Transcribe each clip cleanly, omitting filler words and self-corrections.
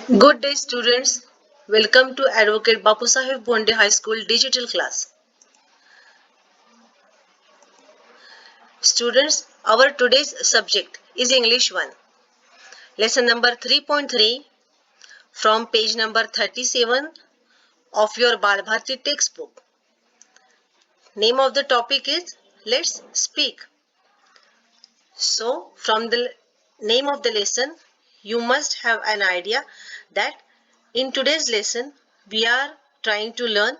Good day, students. Welcome to Advocate Bapu Saheb Bonde High School digital class. Students, our today's subject is English 1. Lesson number 3.3 from page number 37 of your Balbharti textbook. Name of the topic is Let's Speak. So, from the name of the lesson, you must have an idea that in today's lesson, we are trying to learn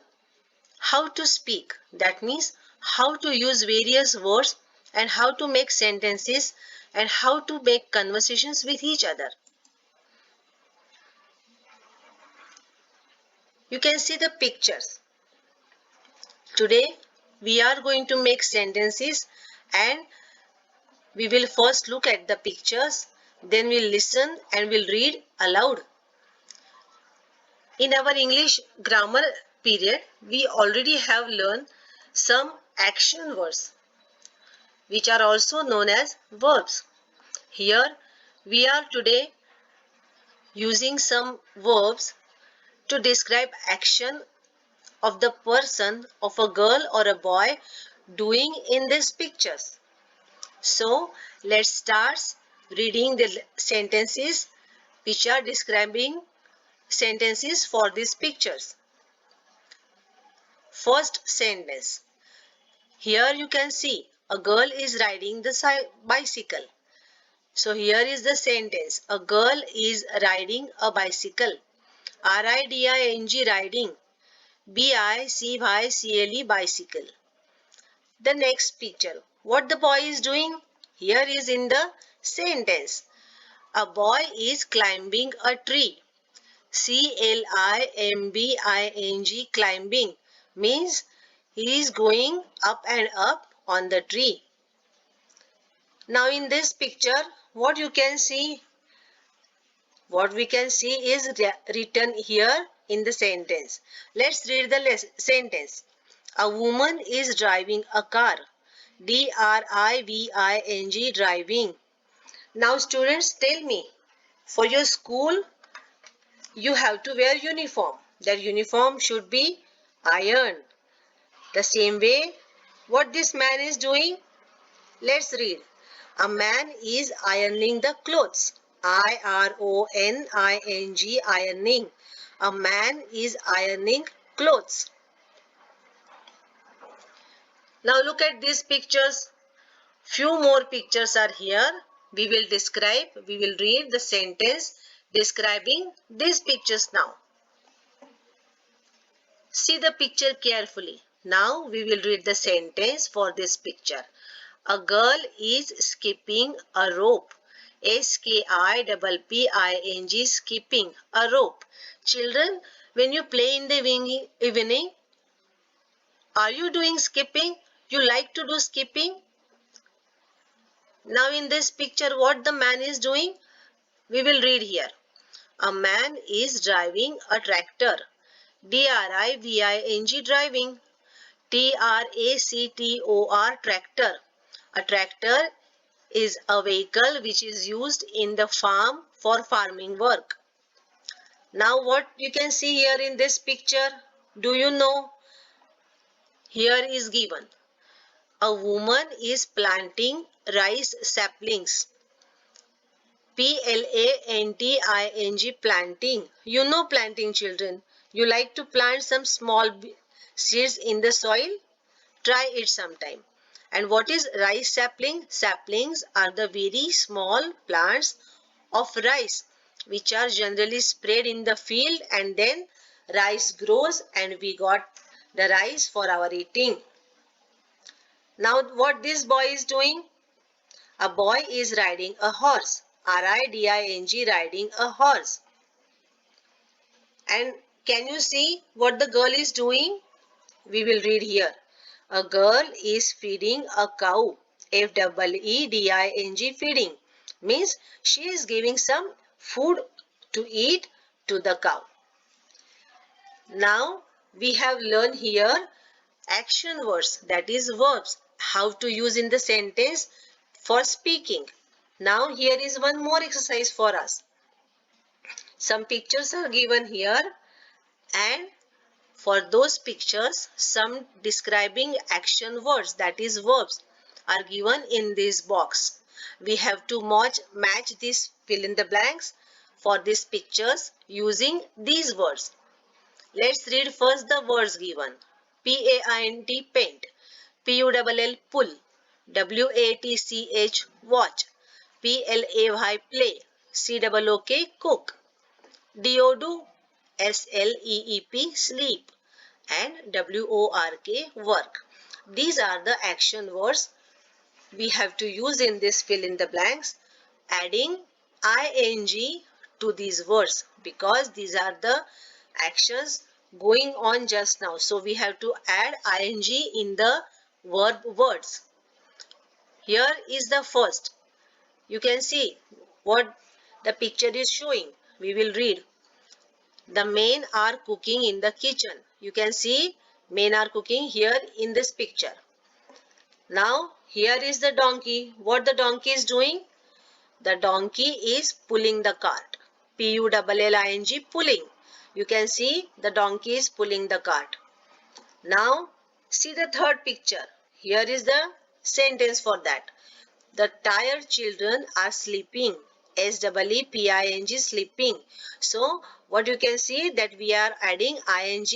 how to speak. That means how to use various words and how to make sentences and how to make conversations with each other. You can see the pictures. Today we are going to make sentences and we will first look at the pictures, then we'll listen and we'll read aloud. In our English grammar period, we already have learned some action words which are also known as verbs. Here we are today using some verbs to describe action of the person of a girl or a boy doing in these pictures. So let's start reading the sentences which are describing sentences for these pictures. First sentence. Here you can see a girl is riding the bicycle. So here is the sentence. A girl is riding a bicycle. R-I-D-I-N-G riding. B-I-C-Y-C-L-E bicycle. The next picture. What the boy is doing? Here is in the sentence. A boy is climbing a tree. C-L-I-M-B-I-N-G climbing means he is going up and up on the tree. Now in this picture, what you can see? What we can see is written here in the sentence. Let's read the sentence. A woman is driving a car. D-R-I-V-I-N-G driving. Now students, tell me, for your school, you have to wear uniform. That uniform should be ironed. The same way, what this man is doing? Let's read. A man is ironing the clothes. I-R-O-N-I-N-G ironing. A man is ironing clothes. Now look at these pictures. Few more pictures are here. We will read the sentence describing these pictures now. See the picture carefully. Now we will read the sentence for this picture. A girl is skipping a rope. S-K-I-P-P-I-N-G skipping a rope. Children, when you play in the evening, are you doing skipping? You like to do skipping? Now in this picture, what the man is doing? We will read here. A man is driving a tractor. D-R-I-V-I-N-G driving. T-R-A-C-T-O-R tractor. A tractor is a vehicle which is used in the farm for farming work. Now what you can see here in this picture? Do you know? Here is given. A woman is planting rice saplings. P-L-A-N-T-I-N-G planting. You know planting, children. You like to plant some small seeds in the soil? Try it sometime. And what is rice sapling? Saplings are the very small plants of rice which are generally spread in the field, and then rice grows and we got the rice for our eating. Now what this boy is doing? A boy is riding a horse. R-I-D-I-N-G riding a horse. And can you see what the girl is doing? We will read here. A girl is feeding a cow. F-E-E-D-I-N-G feeding means she is giving some food to eat to the cow. Now we have learned here action words, that is verbs, how to use in the sentence for speaking. Now here is one more exercise for us. Some pictures are given here, and for those pictures, some describing action words, that is verbs, are given in this box. We have to match these fill in the blanks for these pictures using these words. Let's read first the words given. P-A-I-N-T, paint. P-U-L-L, pull. W-A-T-C-H, watch. P-L-A-Y, play. C-O-O-K, cook. D-O-Do, S-L-E-E-P, sleep. And W-O-R-K, work. These are the action words we have to use in this fill in the blanks, adding ing to these words because these are the actions going on just now. So we have to add ing in the verb words. Here is the first. You can see what the picture is showing. We will read. The men are cooking in the kitchen. You can see men are cooking here in this picture. Now here is the donkey. What the donkey is doing? The donkey is pulling the cart. P-U-L-L-I-N-G, pulling. You can see the donkey is pulling the cart. Now see the third picture. Here is the sentence for that. The tired children are sleeping. S-E-E-P-I-N-G, sleeping. So what you can see that we are adding ing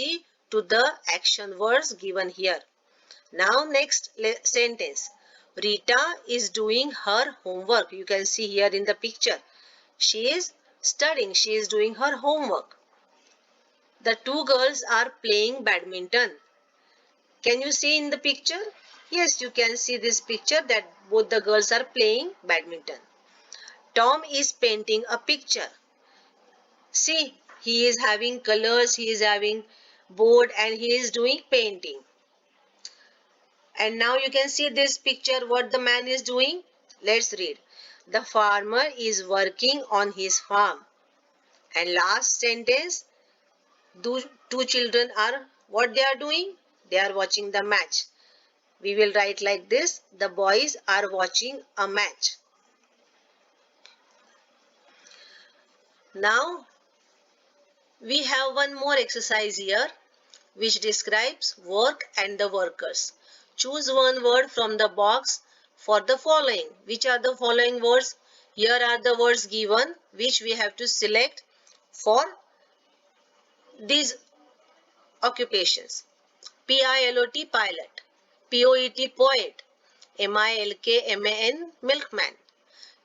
to the action words given here. Now next sentence. Rita is doing her homework. You can see here in the picture. She is studying. She is doing her homework. The two girls are playing badminton. Can you see in the picture? Yes, you can see this picture that both the girls are playing badminton. Tom is painting a picture. See, he is having colors, he is having board and he is doing painting. And now you can see this picture what the man is doing. Let's read. The farmer is working on his farm. And last sentence, two children are what they are doing? They are watching the match. We will write like this. The boys are watching a match. Now we have one more exercise here which describes work and the workers. Choose one word from the box for the following. Which are the following words? Here are the words given which we have to select for these occupations. P-I-L-O-T, pilot. P-O-E-T, poet. M-I-L-K, M-A-N, milkman.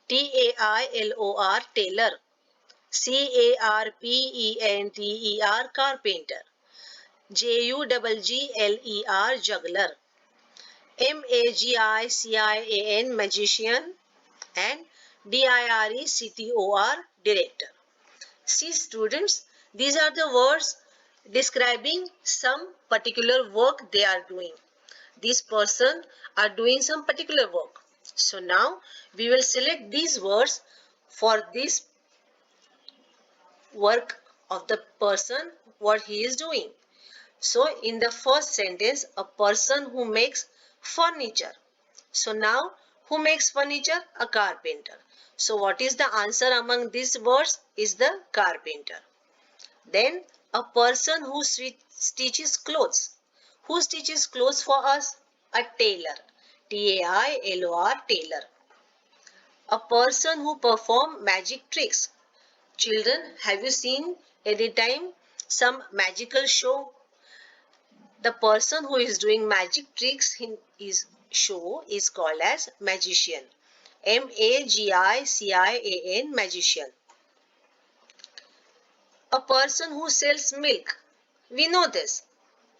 T-A-I-L-O-R, tailor. C-A-R-P-E-N-T-E-R, carpenter. J-U-G-G-L-E-R, juggler. M-A-G-I-C-I-A-N, magician. And D-I-R-E-C-T-O-R, director. See students, these are the words describing some particular work they are doing. This person are doing some particular work. So now we will select these words for this work of the person, what he is doing. So in the first sentence, a person who makes furniture. So now who makes furniture? A carpenter. So what is the answer among these words? Is the carpenter. Then a person who stitches clothes. Who stitches clothes for us? A tailor. T-A-I-L-O-R, tailor. A person who performs magic tricks. Children, have you seen any time some magical show? The person who is doing magic tricks in his show is called as magician. M-A-G-I-C-I-A-N, magician. A person who sells milk. We know this.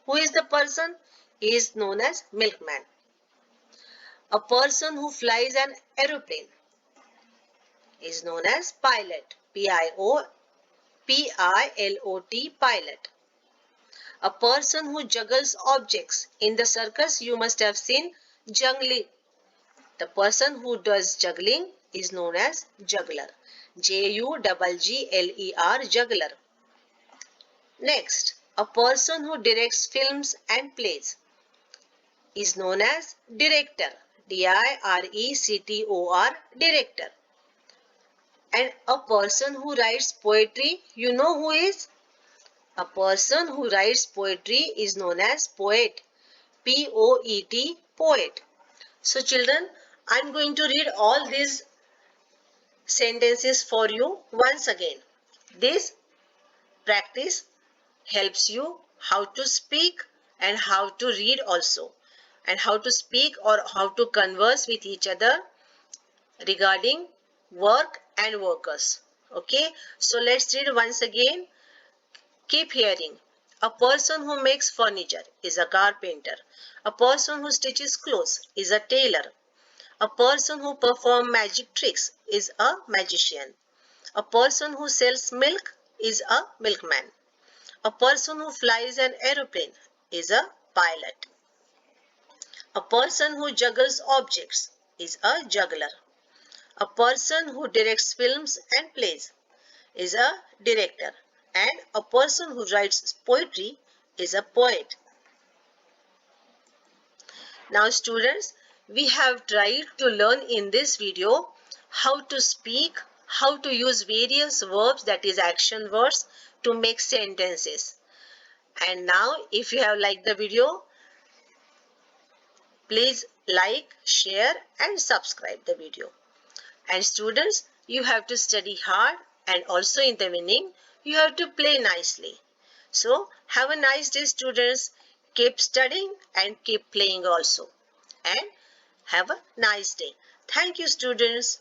Who is the person? He is known as milkman. A person who flies an aeroplane is known as pilot. P-I-L-O-T, pilot. A person who juggles objects. In the circus, you must have seen juggling. The person who does juggling is known as juggler. J-U-G-G-L-E-R, juggler. Next, a person who directs films and plays is known as director. D-I-R-E-C-T-O-R, director. And a person who writes poetry, you know who is? A person who writes poetry is known as poet. P-O-E-T, poet. So children, I'm going to read all these sentences for you once again. This practice helps you how to speak and how to read also, and how to speak or how to converse with each other regarding work and workers. Okay, so let's read once again. Keep hearing. A person who makes furniture is a carpenter. A person who stitches clothes is a tailor. A person who performs magic tricks is a magician. A person who sells milk is a milkman. A person who flies an aeroplane is a pilot. A person who juggles objects is a juggler. A person who directs films and plays is a director. And a person who writes poetry is a poet. Now students, we have tried to learn in this video how to speak, how to use various verbs, that is action words, to make sentences. And now if you have liked the video, please like, share and subscribe the video. And students, you have to study hard, and also in the evening, you have to play nicely. So have a nice day students. Keep studying and keep playing also. And have a nice day. Thank you students.